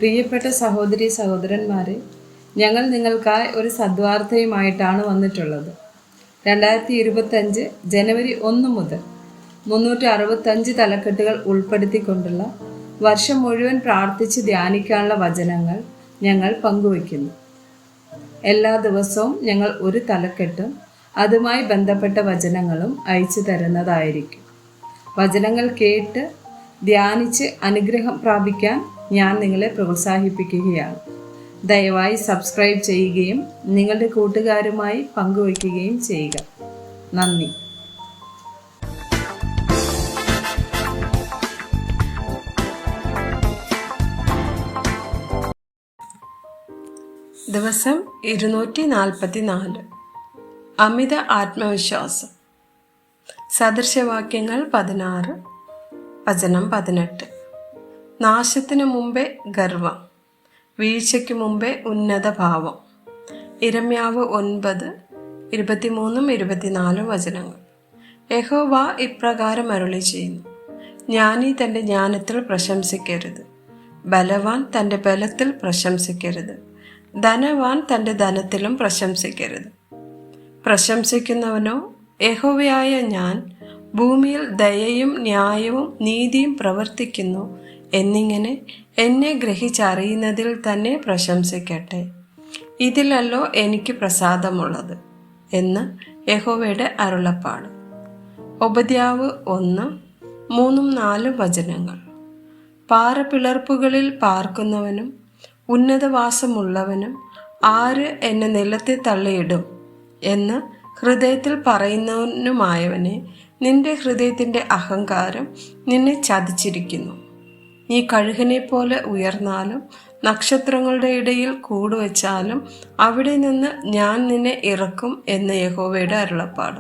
പ്രിയപ്പെട്ട സഹോദരി സഹോദരന്മാരെ, ഞങ്ങൾ നിങ്ങൾക്കായി ഒരു സദ്വാർത്തയുമായിട്ടാണ് വന്നിട്ടുള്ളത്. 2025 ജനുവരി 1 മുതൽ 365 തലക്കെട്ടുകൾ ഉൾപ്പെടുത്തിക്കൊണ്ടുള്ള വർഷം മുഴുവൻ പ്രാർത്ഥിച്ച് ധ്യാനിക്കാനുള്ള വചനങ്ങൾ ഞങ്ങൾ പങ്കുവയ്ക്കുന്നു. എല്ലാ ദിവസവും ഞങ്ങൾ ഒരു തലക്കെട്ടും അതുമായി ബന്ധപ്പെട്ട വചനങ്ങളും അയച്ചു തരുന്നതായിരിക്കും. വചനങ്ങൾ കേട്ട് ധ്യാനിച്ച് അനുഗ്രഹം പ്രാപിക്കാൻ ഞാൻ നിങ്ങളെ പ്രോത്സാഹിപ്പിക്കുകയാണ്. ദയവായി സബ്സ്ക്രൈബ് ചെയ്യുകയും നിങ്ങളുടെ കൂട്ടുകാരുമായി പങ്കുവയ്ക്കുകയും ചെയ്യുക. നന്ദി. ദിവസം 244. അമിത ആത്മവിശ്വാസം. സദൃശവാക്യങ്ങൾ 16, വചനം 18. നാശത്തിനു മുമ്പേ ഗർവം, വീഴ്ചയ്ക്ക് മുമ്പേ ഉന്നത ഭാവം. ഇരമ്യാവ് 9, 23, 24 വചനങ്ങൾ. യഹോവ ഇപ്രകാരം അരുളി ചെയ്യുന്നു: ജ്ഞാനി തൻ്റെ ജ്ഞാനത്തിൽ പ്രശംസിക്കരുത്, ബലവാൻ തൻ്റെ ബലത്തിൽ പ്രശംസിക്കരുത്, ധനവാൻ തൻ്റെ ധനത്തിലും പ്രശംസിക്കരുത്. പ്രശംസിക്കുന്നവനോ യഹോവയായ ഞാൻ ഭൂമിയിൽ ദയയും ന്യായവും നീതിയും പ്രവർത്തിക്കുന്നു എന്നിങ്ങനെ എന്നെ ഗ്രഹിച്ചറിയുന്നതിൽ തന്നെ പ്രശംസിക്കട്ടെ. ഇതിലല്ലോ എനിക്ക് പ്രസാദമുള്ളത് എന്ന് യഹോവയുടെ അരുളപ്പാട്. ഒബദ്യാവ് 1, 3, 4 വചനങ്ങൾ. പാറപ്പിളർപ്പുകളിൽ പാർക്കുന്നവനും ഉന്നതവാസമുള്ളവനും ആര് എന്നെ നിലത്തെ തള്ളിയിടും എന്ന് ഹൃദയത്തിൽ പറയുന്നവനുമായവനെ, നിന്റെ ഹൃദയത്തിൻ്റെ അഹങ്കാരം നിന്നെ ചതിച്ചിരിക്കുന്നു. നീ കഴുകനെ പോലെ ഉയർന്നാലും നക്ഷത്രങ്ങളുടെ ഇടയിൽ കൂടുവച്ചാലും അവിടെ നിന്ന് ഞാൻ നിന്നെ ഇറക്കും എന്ന് യഹോവയുടെ അരുളപ്പാട്.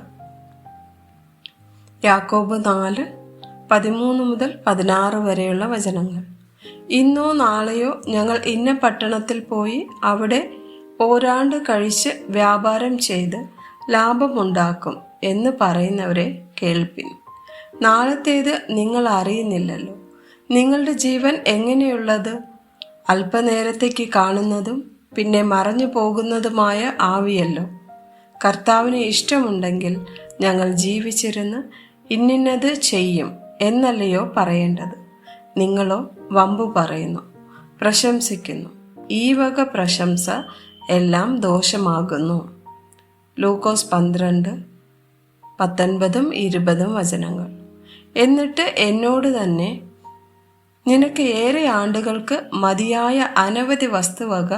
യാക്കോബ് 4, 13 മുതൽ 16 വരെയുള്ള വചനങ്ങൾ. ഇന്നോ നാളെയോ ഞങ്ങൾ ഇന്ന പട്ടണത്തിൽ പോയി അവിടെ ഓരാണ്ട് കഴിച്ച് വ്യാപാരം ചെയ്ത് ലാഭമുണ്ടാക്കും എന്ന് പറയുന്നവരെ കേൾപ്പിൻ. നാളത്തേത് നിങ്ങൾ അറിയുന്നില്ലല്ലോ. നിങ്ങളുടെ ജീവൻ എങ്ങനെയുള്ളത്? അല്പനേരത്തേക്ക് കാണുന്നതും പിന്നെ മറഞ്ഞു പോകുന്നതുമായ ആവിയല്ലോ. കർത്താവിന് ഇഷ്ടമുണ്ടെങ്കിൽ ഞങ്ങൾ ജീവിച്ചിരുന്ന് ഇന്നിന്നത് ചെയ്യും എന്നല്ലയോ പറയേണ്ടത്. നിങ്ങളോ വമ്പു പറയുന്നു, പ്രശംസിക്കുന്നു. ഈ വക പ്രശംസ എല്ലാം ദോഷമാകുന്നു. ലൂക്കോസ് 12, 19, 20 വചനങ്ങൾ. എന്നിട്ട് എന്നോട് തന്നെ, നിനക്ക് ഏറെ ആണ്ടുകൾക്ക് മതിയായ അനവധി വസ്തുവക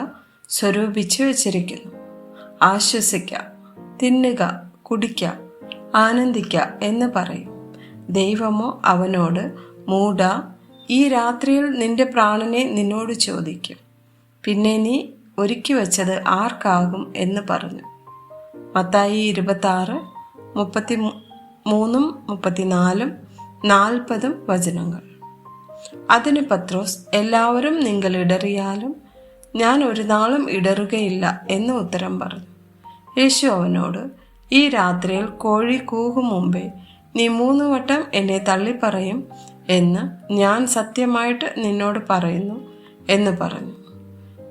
സ്വരൂപിച്ചു വച്ചിരിക്കുന്നു. ആശ്വസിക്ക, തിന്നുക, കുടിക്ക, ആനന്ദിക്ക എന്ന് പറയും. ദൈവമോ അവനോട്, മൂഢ, ഈ രാത്രിയിൽ നിന്റെ പ്രാണനെ നിന്നോട് ചോദിക്കും. പിന്നെ നീ ഒരുക്കി വച്ചത് ആർക്കാകും എന്ന് പറഞ്ഞു. മത്തായി 26, 33, 34, 40 വചനങ്ങൾ. അതിന് പത്രോസ്, എല്ലാവരും നിങ്ങൾ ഇടറിയാലും ഞാൻ ഒരു നാളും ഇടറുകയില്ല എന്ന് ഉത്തരം പറഞ്ഞു. യേശു അവനോട്, ഈ രാത്രിയിൽ കോഴി കൂകും മുമ്പേ നീ 3 വട്ടം എന്നെ തള്ളിപ്പറയും എന്ന് ഞാൻ സത്യമായിട്ട് നിന്നോട് പറയുന്നു എന്ന് പറഞ്ഞു.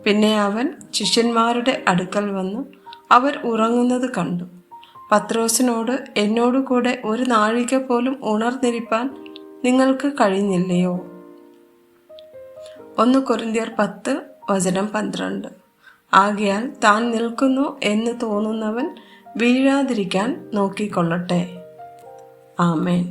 പിന്നെ അവൻ ശിഷ്യന്മാരുടെ അടുക്കൽ വന്ന് അവർ ഉറങ്ങുന്നത് കണ്ടു. പത്രോസിനോട്, എന്നോട് കൂടെ ഒരു നാഴിക പോലും ഉണർന്നിരിപ്പാൻ നിങ്ങൾക്ക് കഴിഞ്ഞില്ലയോ? 1 കൊരിന്ത്യർ 10, വചനം 12. ആകയാൽ താൻ നിൽക്കുന്നു എന്ന് തോന്നുന്നവൻ വീഴാതിരിക്കാൻ നോക്കിക്കൊള്ളട്ടെ. ആമേൻ.